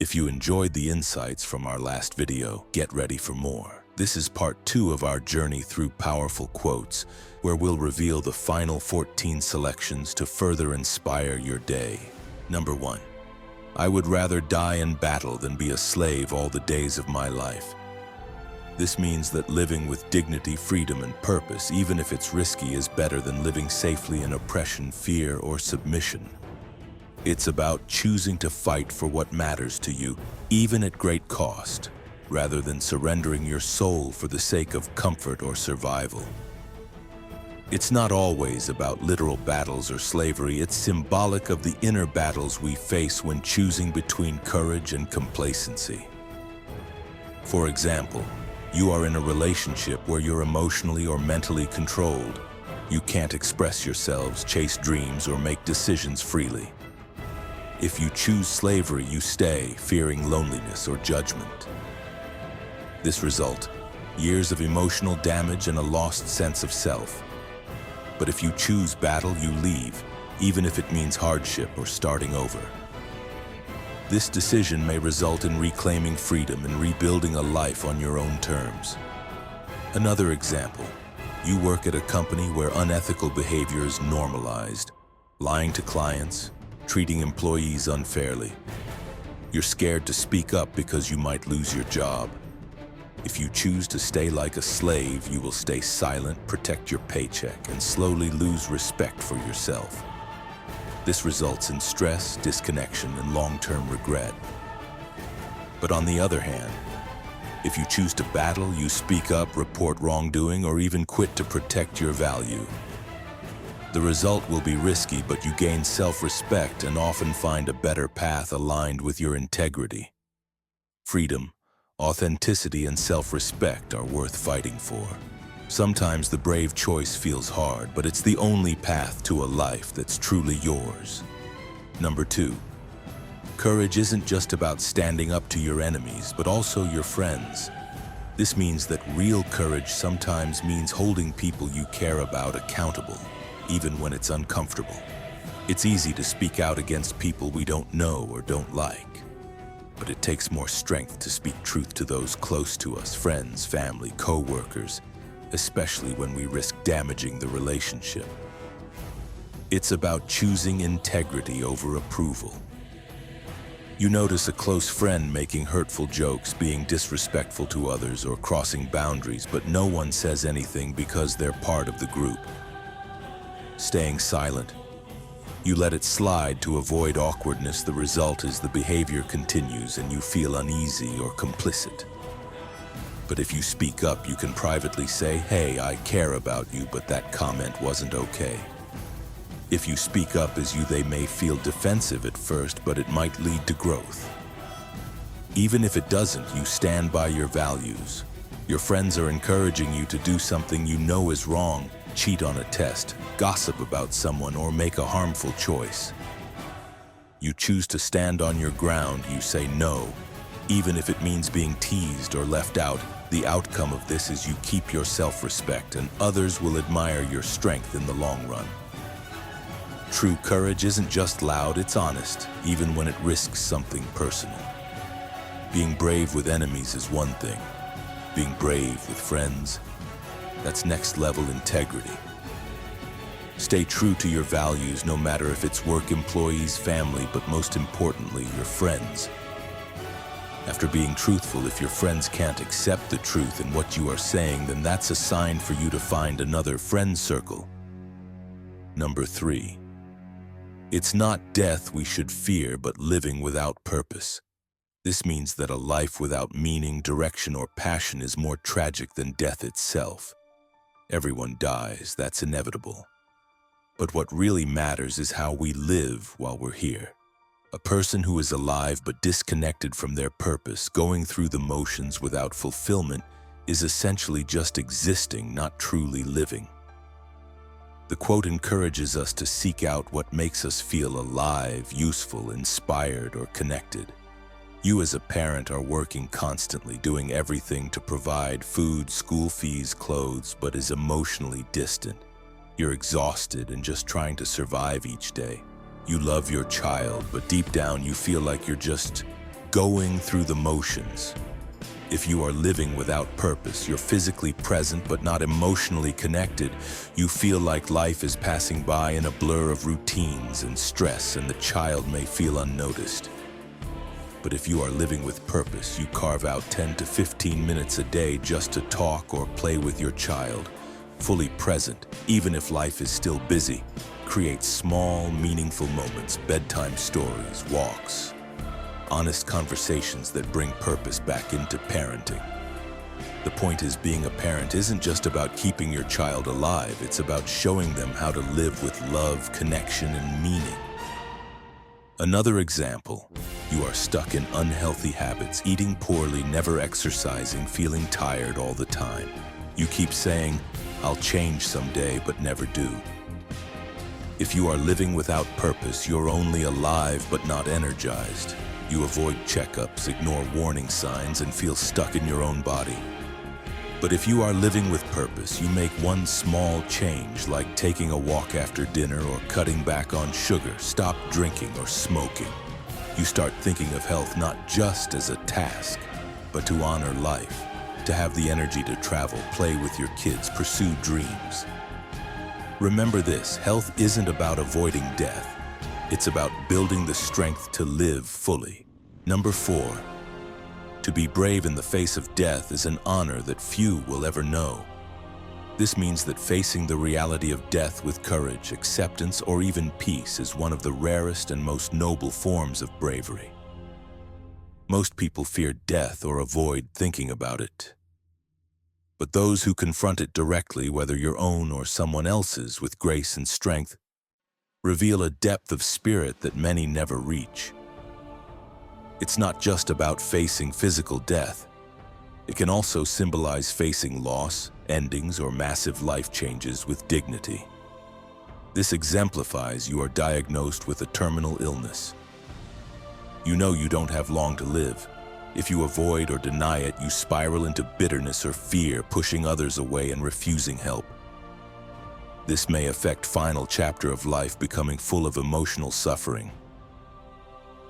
If you enjoyed the insights from our last video, get ready for more. This is part 2 of our journey through powerful quotes, where we'll reveal the final 14 selections to further inspire your day. Number 1. I would rather die in battle than be a slave all the days of my life. This means that living with dignity, freedom, and purpose, even if it's risky, is better than living safely in oppression, fear, or submission. It's about choosing to fight for what matters to you, even at great cost, rather than surrendering your soul for the sake of comfort or survival. It's not always about literal battles or slavery. It's symbolic of the inner battles we face when choosing between courage and complacency. For example, you are in a relationship where you're emotionally or mentally controlled. You can't express yourselves, chase dreams, or make decisions freely. If you choose slavery, you stay, fearing loneliness or judgment. This result, years of emotional damage and a lost sense of self. But if you choose battle, you leave, even if it means hardship or starting over. This decision may result in reclaiming freedom and rebuilding a life on your own terms. Another example, you work at a company where unethical behavior is normalized, lying to clients, treating employees unfairly. You're scared to speak up because you might lose your job. If you choose to stay like a slave, you will stay silent, protect your paycheck, and slowly lose respect for yourself. This results in stress, disconnection, and long-term regret. But on the other hand, if you choose to battle, you speak up, report wrongdoing, or even quit to protect your value. The result will be risky, but you gain self-respect and often find a better path aligned with your integrity. Freedom, authenticity, and self-respect are worth fighting for. Sometimes the brave choice feels hard, but it's the only path to a life that's truly yours. Number 2. Courage isn't just about standing up to your enemies, but also your friends. This means that real courage sometimes means holding people you care about accountable, even when it's uncomfortable. It's easy to speak out against people we don't know or don't like. But it takes more strength to speak truth to those close to us, friends, family, co-workers, especially when we risk damaging the relationship. It's about choosing integrity over approval. You notice a close friend making hurtful jokes, being disrespectful to others, or crossing boundaries, but no one says anything because they're part of the group. Staying silent, you let it slide to avoid awkwardness. The result is the behavior continues and you feel uneasy or complicit. But if you speak up, you can privately say, "Hey, I care about you, but that comment wasn't okay." If you speak up as you, they may feel defensive at first, but it might lead to growth. Even if it doesn't, you stand by your values. Your friends are encouraging you to do something you know is wrong, cheat on a test, gossip about someone, or make a harmful choice. You choose to stand on your ground. You say no, even if it means being teased or left out. The outcome of this is you keep your self-respect, and others will admire your strength in the long run. True courage isn't just loud, it's honest, even when it risks something personal. Being brave with enemies is one thing. Being brave with friends, that's next-level integrity. Stay true to your values, no matter if it's work, employees, family, but most importantly, your friends. After being truthful, if your friends can't accept the truth in what you are saying, then that's a sign for you to find another friend circle. Number 3. It's not death we should fear, but living without purpose. This means that a life without meaning, direction, or passion is more tragic than death itself. Everyone dies, that's inevitable. But what really matters is how we live while we're here. A person who is alive but disconnected from their purpose, going through the motions without fulfillment, is essentially just existing, not truly living. The quote encourages us to seek out what makes us feel alive, useful, inspired, or connected. You as a parent are working constantly, doing everything to provide food, school fees, clothes, but is emotionally distant. You're exhausted and just trying to survive each day. You love your child, but deep down you feel like you're just going through the motions. If you are living without purpose, you're physically present but not emotionally connected. You feel like life is passing by in a blur of routines and stress, and the child may feel unnoticed. But if you are living with purpose, you carve out 10 to 15 minutes a day just to talk or play with your child, fully present, even if life is still busy. Create small, meaningful moments, bedtime stories, walks, honest conversations that bring purpose back into parenting. The point is, being a parent isn't just about keeping your child alive, it's about showing them how to live with love, connection, and meaning. Another example, you are stuck in unhealthy habits, eating poorly, never exercising, feeling tired all the time. You keep saying, "I'll change someday," but never do. If you are living without purpose, you're only alive but not energized. You avoid checkups, ignore warning signs, and feel stuck in your own body. But if you are living with purpose, you make one small change, like taking a walk after dinner or cutting back on sugar, stop drinking or smoking. You start thinking of health not just as a task, but to honor life, to have the energy to travel, play with your kids, pursue dreams. Remember this, health isn't about avoiding death. It's about building the strength to live fully. Number 4, to be brave in the face of death is an honor that few will ever know. This means that facing the reality of death with courage, acceptance, or even peace is one of the rarest and most noble forms of bravery. Most people fear death or avoid thinking about it. But those who confront it directly, whether your own or someone else's, with grace and strength, reveal a depth of spirit that many never reach. It's not just about facing physical death. It can also symbolize facing loss, endings, or massive life changes with dignity. This exemplifies you are diagnosed with a terminal illness. You know you don't have long to live. If you avoid or deny it, you spiral into bitterness or fear, pushing others away and refusing help. This may affect final chapter of life, becoming full of emotional suffering.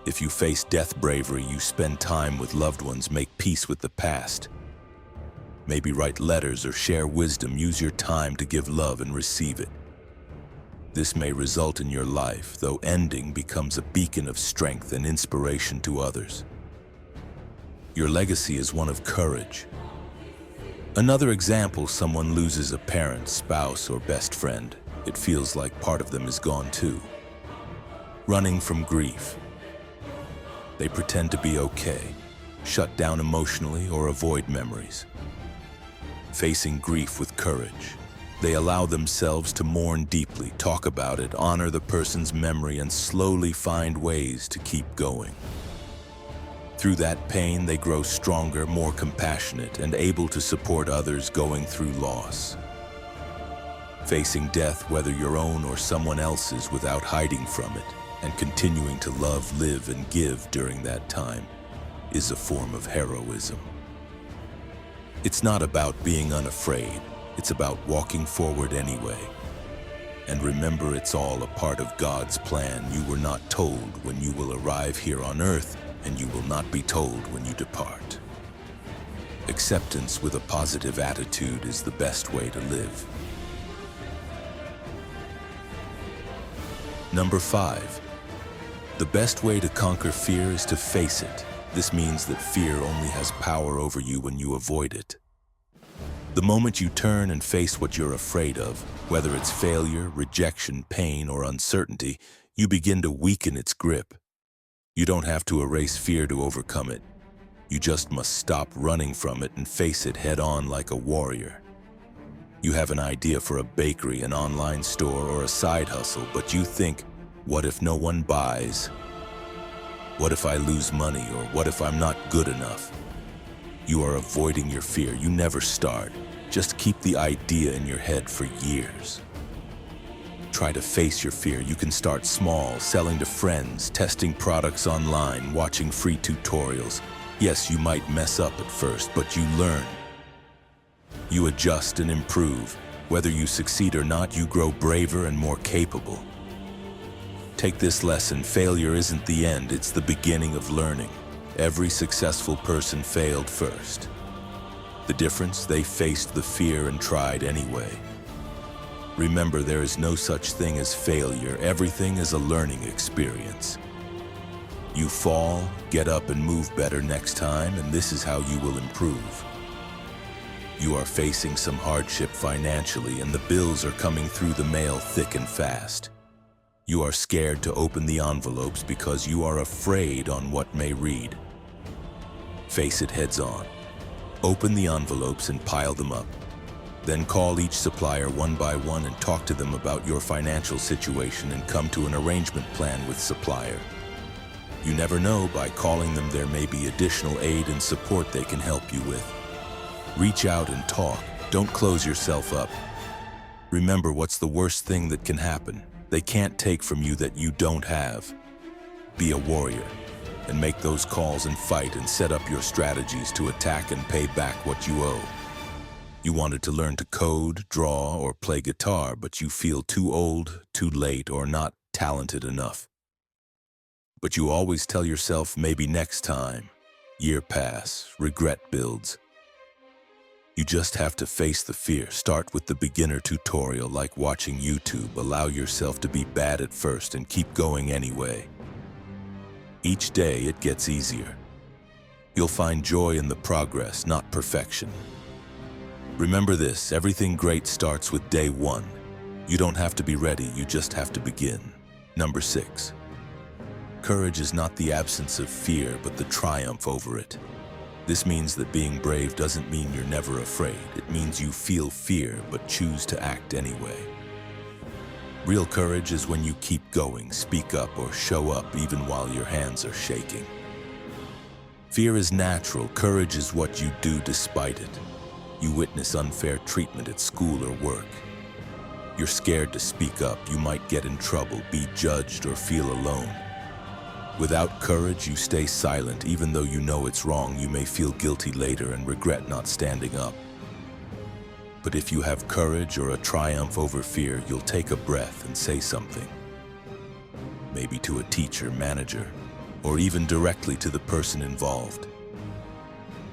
If you face death bravery, you spend time with loved ones, make peace with the past. Maybe write letters or share wisdom, use your time to give love and receive it. This may result in your life, though ending becomes a beacon of strength and inspiration to others. Your legacy is one of courage. Another example, someone loses a parent, spouse, or best friend. It feels like part of them is gone too. Running from grief. They pretend to be okay, shut down emotionally, or avoid memories. Facing grief with courage. They allow themselves to mourn deeply, talk about it, honor the person's memory, and slowly find ways to keep going. Through that pain, they grow stronger, more compassionate, and able to support others going through loss. Facing death, whether your own or someone else's, without hiding from it, and continuing to love, live, and give during that time, is a form of heroism. It's not about being unafraid. It's about walking forward anyway. And remember, it's all a part of God's plan. You were not told when you will arrive here on earth, and you will not be told when you depart. Acceptance with a positive attitude is the best way to live. Number 5. The best way to conquer fear is to face it. This means that fear only has power over you when you avoid it. The moment you turn and face what you're afraid of, whether it's failure, rejection, pain, or uncertainty, you begin to weaken its grip. You don't have to erase fear to overcome it. You just must stop running from it and face it head-on like a warrior. You have an idea for a bakery, an online store, or a side hustle, but you think, what if no one buys? What if I lose money? Or what if I'm not good enough? You are avoiding your fear. You never start. Just keep the idea in your head for years. Try to face your fear. You can start small, selling to friends, testing products online, watching free tutorials. Yes, you might mess up at first, but you learn. You adjust and improve. Whether you succeed or not, you grow braver and more capable. Take this lesson: failure isn't the end, it's the beginning of learning. Every successful person failed first. The difference, they faced the fear and tried anyway. Remember, there is no such thing as failure. Everything is a learning experience. You fall, get up and move better next time, and this is how you will improve. You are facing some hardship financially, and the bills are coming through the mail thick and fast. You are scared to open the envelopes because you are afraid on what may read. Face it heads on. Open the envelopes and pile them up. Then call each supplier one by one and talk to them about your financial situation and come to an arrangement plan with supplier. You never know, by calling them there may be additional aid and support they can help you with. Reach out and talk. Don't close yourself up. Remember, what's the worst thing that can happen? They can't take from you that you don't have. Be a warrior and make those calls and fight and set up your strategies to attack and pay back what you owe. You wanted to learn to code, draw, or play guitar, but you feel too old, too late, or not talented enough. But you always tell yourself, maybe next time. Year pass, regret builds. You just have to face the fear. Start with the beginner tutorial, like watching YouTube. Allow yourself to be bad at first and keep going anyway. Each day it gets easier. You'll find joy in the progress, not perfection. Remember this, everything great starts with day one. You don't have to be ready, you just have to begin. Number 6. Courage is not the absence of fear, but the triumph over it. This means that being brave doesn't mean you're never afraid. It means you feel fear, but choose to act anyway. Real courage is when you keep going, speak up, or show up even while your hands are shaking. Fear is natural. Courage is what you do despite it. You witness unfair treatment at school or work. You're scared to speak up. You might get in trouble, be judged, or feel alone. Without courage, you stay silent. Even though you know it's wrong, you may feel guilty later and regret not standing up. But if you have courage or a triumph over fear, you'll take a breath and say something. Maybe to a teacher, manager, or even directly to the person involved.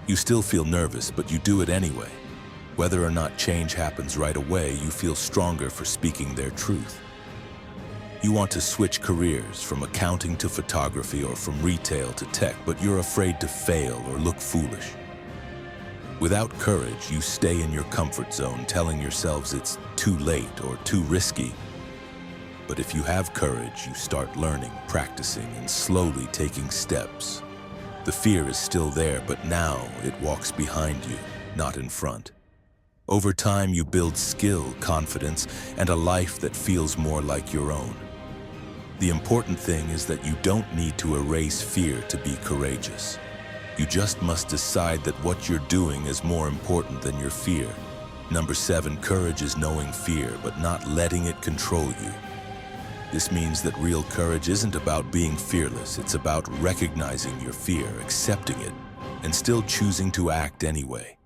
You still feel nervous, but you do it anyway. Whether or not change happens right away, you feel stronger for speaking their truth. You want to switch careers from accounting to photography or from retail to tech, but you're afraid to fail or look foolish. Without courage, you stay in your comfort zone, telling yourselves it's too late or too risky. But if you have courage, you start learning, practicing, and slowly taking steps. The fear is still there, but now it walks behind you, not in front. Over time, you build skill, confidence, and a life that feels more like your own. The important thing is that you don't need to erase fear to be courageous. You just must decide that what you're doing is more important than your fear. Number 7, courage is knowing fear, but not letting it control you. This means that real courage isn't about being fearless. It's about recognizing your fear, accepting it, and still choosing to act anyway.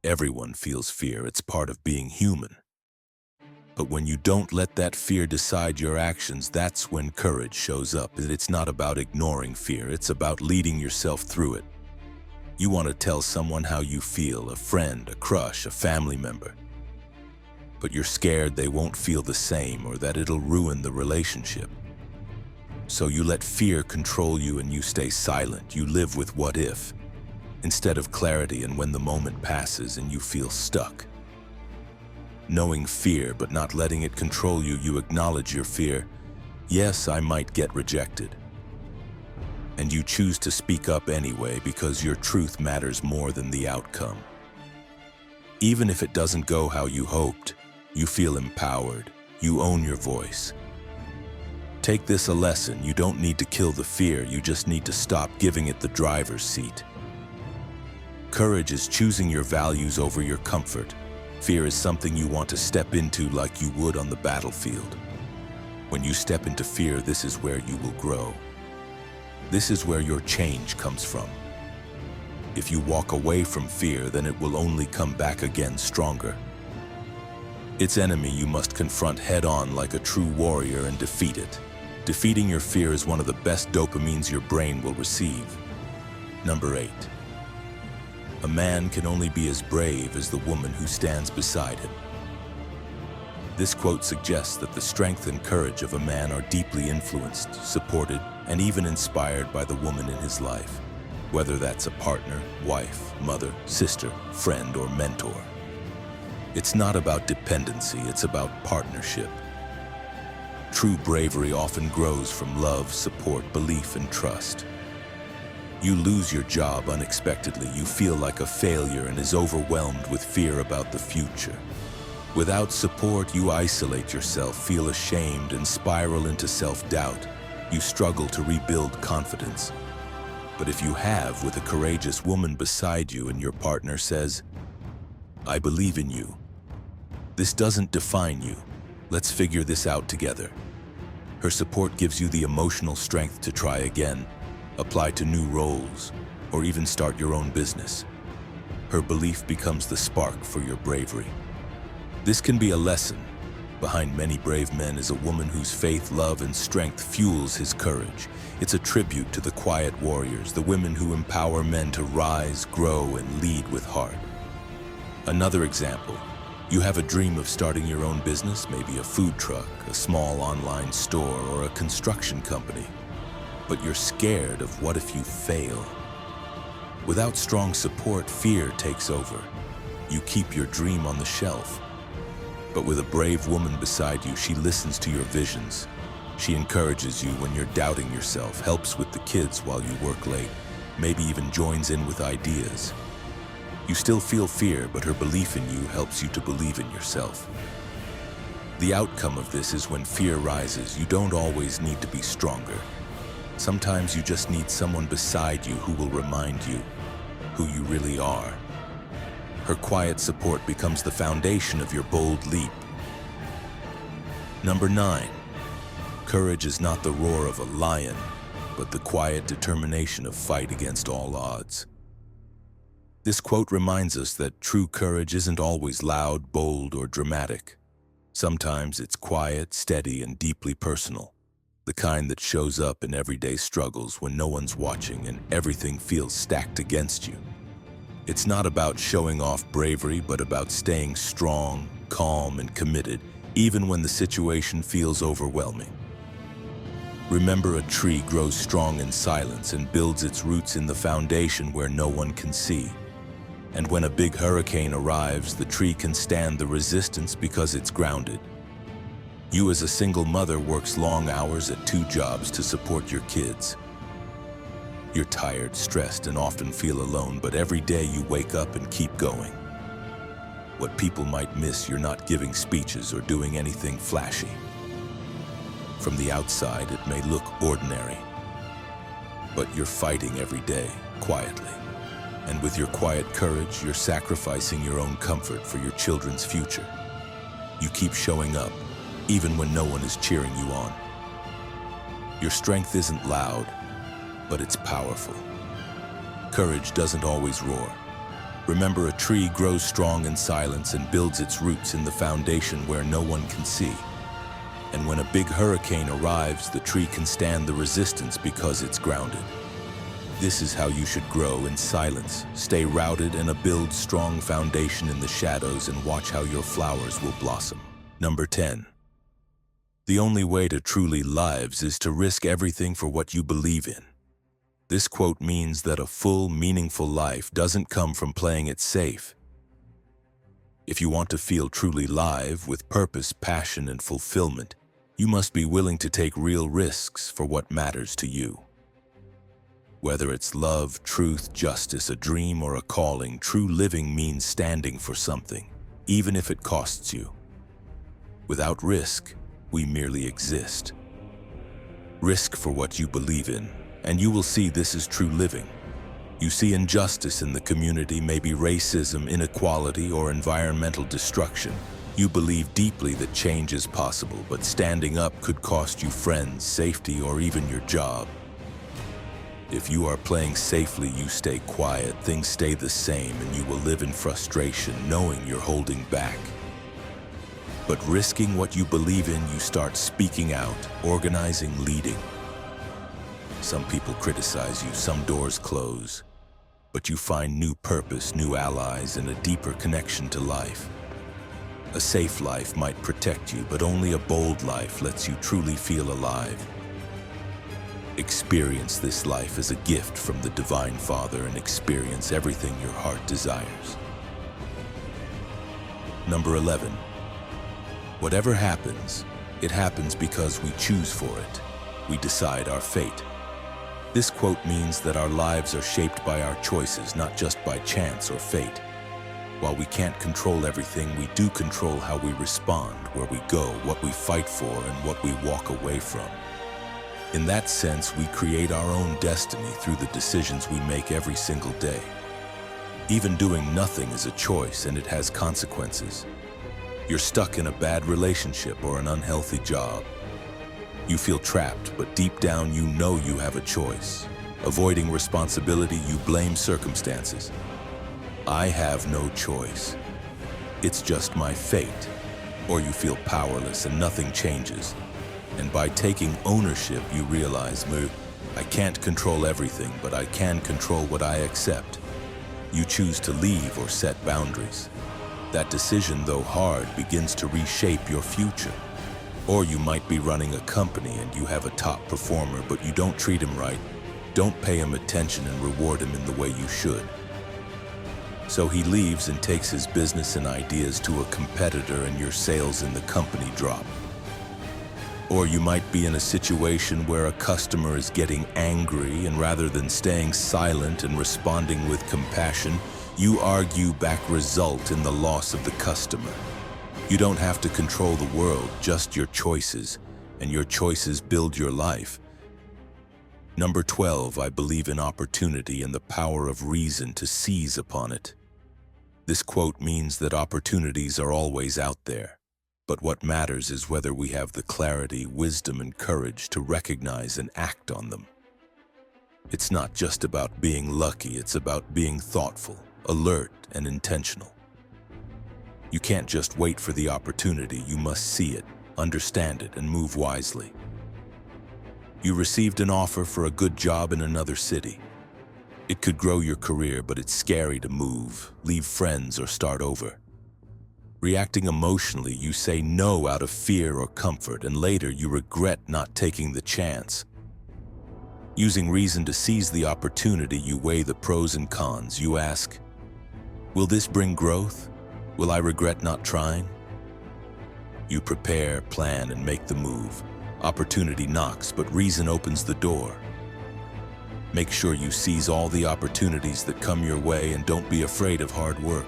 Everyone feels fear. It's part of being human. But when you don't let that fear decide your actions, that's when courage shows up. It's not about ignoring fear. It's about leading yourself through it. You want to tell someone how you feel, a friend, a crush, a family member. But you're scared they won't feel the same or that it'll ruin the relationship. So you let fear control you and you stay silent. You live with what if, instead of clarity, and when the moment passes and you feel stuck. Knowing fear but not letting it control you, you acknowledge your fear. Yes, I might get rejected. And you choose to speak up anyway because your truth matters more than the outcome. Even if it doesn't go how you hoped, you feel empowered. You own your voice. Take this a lesson. You don't need to kill the fear. You just need to stop giving it the driver's seat. Courage is choosing your values over your comfort. Fear is something you want to step into like you would on the battlefield. When you step into fear, this is where you will grow. This is where your change comes from. If you walk away from fear, then it will only come back again stronger. Its enemy you must confront head-on like a true warrior and defeat it. Defeating your fear is one of the best dopamines your brain will receive. Number 8. A man can only be as brave as the woman who stands beside him. This quote suggests that the strength and courage of a man are deeply influenced, supported, and even inspired by the woman in his life, whether that's a partner, wife, mother, sister, friend, or mentor. It's not about dependency, it's about partnership. True bravery often grows from love, support, belief, and trust. You lose your job unexpectedly, you feel like a failure and is overwhelmed with fear about the future. Without support, you isolate yourself, feel ashamed, and spiral into self-doubt. You struggle to rebuild confidence. But if you have, with a courageous woman beside you and your partner says, "I believe in you. This doesn't define you. Let's figure this out together." Her support gives you the emotional strength to try again, apply to new roles, or even start your own business. Her belief becomes the spark for your bravery. This can be a lesson. Behind many brave men is a woman whose faith, love, and strength fuels his courage. It's a tribute to the quiet warriors, the women who empower men to rise, grow, and lead with heart. Another example, you have a dream of starting your own business, maybe a food truck, a small online store, or a construction company. But you're scared of what if you fail? Without strong support, fear takes over. You keep your dream on the shelf. But with a brave woman beside you, she listens to your visions. She encourages you when you're doubting yourself, helps with the kids while you work late, maybe even joins in with ideas. You still feel fear, but her belief in you helps you to believe in yourself. The outcome of this is when fear rises, you don't always need to be stronger. Sometimes you just need someone beside you who will remind you who you really are. Her quiet support becomes the foundation of your bold leap. Number 9. Courage is not the roar of a lion, but the quiet determination of fight against all odds. This quote reminds us that true courage isn't always loud, bold, or dramatic. Sometimes it's quiet, steady, and deeply personal, the kind that shows up in everyday struggles when no one's watching and everything feels stacked against you. It's not about showing off bravery, but about staying strong, calm, and committed, even when the situation feels overwhelming. Remember, a tree grows strong in silence and builds its roots in the foundation where no one can see. And when a big hurricane arrives, the tree can stand the resistance because it's grounded. You as a single mother works long hours at 2 jobs to support your kids. You're tired, stressed, and often feel alone, but every day you wake up and keep going. What people might miss, you're not giving speeches or doing anything flashy. From the outside, it may look ordinary, but you're fighting every day, quietly. And with your quiet courage, you're sacrificing your own comfort for your children's future. You keep showing up, even when no one is cheering you on. Your strength isn't loud, but it's powerful. Courage doesn't always roar. Remember, a tree grows strong in silence and builds its roots in the foundation where no one can see. And when a big hurricane arrives, the tree can stand the resistance because it's grounded. This is how you should grow, in silence, stay rooted, and build strong foundation in the shadows, and watch how your flowers will blossom. Number 10. The only way to truly live is to risk everything for what you believe in. This quote means that a full, meaningful life doesn't come from playing it safe. If you want to feel truly live, with purpose, passion, and fulfillment, you must be willing to take real risks for what matters to you. Whether it's love, truth, justice, a dream, or a calling, true living means standing for something, even if it costs you. Without risk, we merely exist. Risk for what you believe in, and you will see this is true living. You see injustice in the community, maybe racism, inequality, or environmental destruction. You believe deeply that change is possible, but standing up could cost you friends, safety, or even your job. If you are playing safely, you stay quiet, things stay the same, and you will live in frustration, knowing you're holding back. But risking what you believe in, you start speaking out, organizing, leading. Some people criticize you, some doors close, but you find new purpose, new allies, and a deeper connection to life. A safe life might protect you, but only a bold life lets you truly feel alive. Experience this life as a gift from the Divine Father and experience everything your heart desires. Number 11. Whatever happens, it happens because we choose for it. We decide our fate. This quote means that our lives are shaped by our choices, not just by chance or fate. While we can't control everything, we do control how we respond, where we go, what we fight for, and what we walk away from. In that sense, we create our own destiny through the decisions we make every single day. Even doing nothing is a choice, and it has consequences. You're stuck in a bad relationship or an unhealthy job. You feel trapped, but deep down you know you have a choice. Avoiding responsibility, you blame circumstances. I have no choice. It's just my fate. Or you feel powerless and nothing changes. And by taking ownership, you realize, I can't control everything, but I can control what I accept. You choose to leave or set boundaries. That decision, though hard, begins to reshape your future. Or you might be running a company and you have a top performer, but you don't treat him right, don't pay him attention and reward him in the way you should. So he leaves and takes his business and ideas to a competitor, and your sales in the company drop. Or you might be in a situation where a customer is getting angry, and rather than staying silent and responding with compassion, you argue back, result in the loss of the customer. You don't have to control the world, just your choices, and your choices build your life. Number 12, I believe in opportunity and the power of reason to seize upon it. This quote means that opportunities are always out there, but what matters is whether we have the clarity, wisdom, and courage to recognize and act on them. It's not just about being lucky, it's about being thoughtful, alert, and intentional. You can't just wait for the opportunity, you must see it, understand it, and move wisely. You received an offer for a good job in another city. It could grow your career, but it's scary to move, leave friends, or start over. Reacting emotionally, you say no out of fear or comfort, and later you regret not taking the chance. Using reason to seize the opportunity, you weigh the pros and cons. You ask, will this bring growth? Will I regret not trying? You prepare, plan, and make the move. Opportunity knocks, but reason opens the door. Make sure you seize all the opportunities that come your way, and don't be afraid of hard work.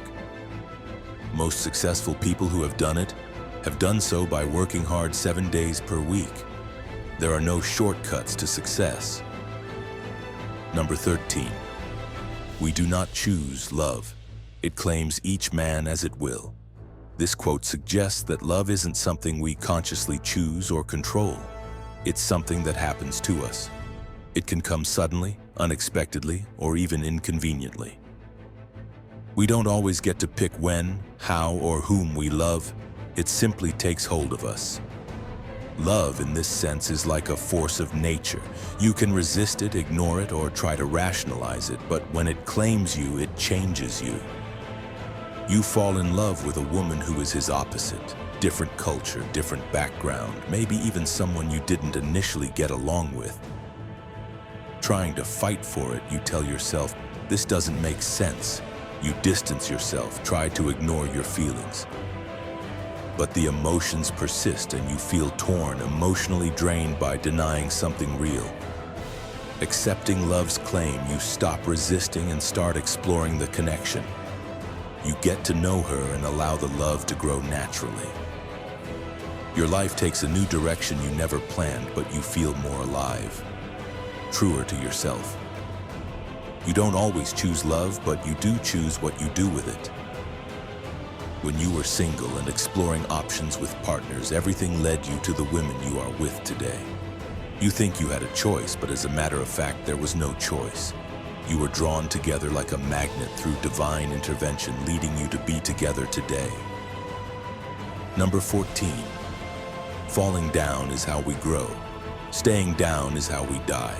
Most successful people who have done it have done so by working hard 7 days per week. There are no shortcuts to success. Number 13. We do not choose love. It claims each man as it will. This quote suggests that love isn't something we consciously choose or control. It's something that happens to us. It can come suddenly, unexpectedly, or even inconveniently. We don't always get to pick when, how, or whom we love. It simply takes hold of us. Love, in this sense, is like a force of nature. You can resist it, ignore it, or try to rationalize it, but when it claims you, it changes you. You fall in love with a woman who is his opposite. Different culture, different background, maybe even someone you didn't initially get along with. Trying to fight for it, you tell yourself, this doesn't make sense. You distance yourself, try to ignore your feelings. But the emotions persist and you feel torn, emotionally drained by denying something real. Accepting love's claim, you stop resisting and start exploring the connection. You get to know her and allow the love to grow naturally. Your life takes a new direction you never planned, but you feel more alive, truer to yourself. You don't always choose love, but you do choose what you do with it. When you were single and exploring options with partners, everything led you to the women you are with today. You think you had a choice, but as a matter of fact, there was no choice. You were drawn together like a magnet through divine intervention, leading you to be together today. Number 14. Falling down is how we grow. Staying down is how we die.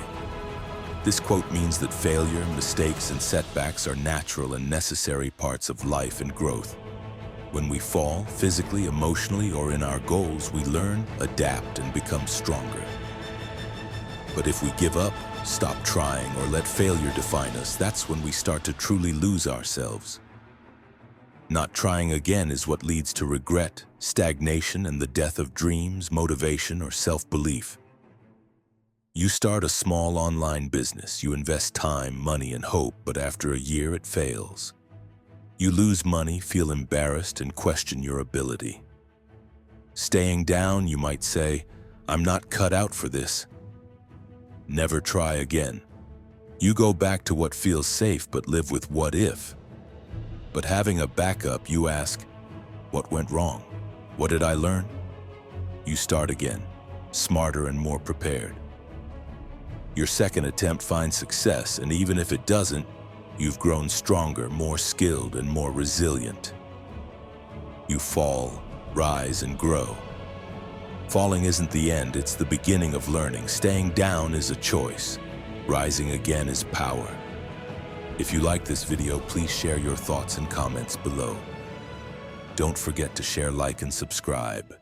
This quote means that failure, mistakes, and setbacks are natural and necessary parts of life and growth. When we fall, physically, emotionally, or in our goals, we learn, adapt, and become stronger. But if we give up, stop trying, or let failure define us, that's when we start to truly lose ourselves. Not trying again is what leads to regret, stagnation, and the death of dreams, motivation, or self-belief. You start a small online business, you invest time, money, and hope, but after a year it fails. You lose money, feel embarrassed, and question your ability. Staying down, you might say, "I'm not cut out for this." Never try again. You go back to what feels safe but live with what if. But having a backup, you ask, what went wrong? What did I learn? You start again, smarter and more prepared. Your second attempt finds success, and even if it doesn't, you've grown stronger, more skilled, and more resilient. You fall, rise, and grow. Falling isn't the end, it's the beginning of learning. Staying down is a choice. Rising again is power. If you like this video, please share your thoughts and comments below. Don't forget to share, like, and subscribe.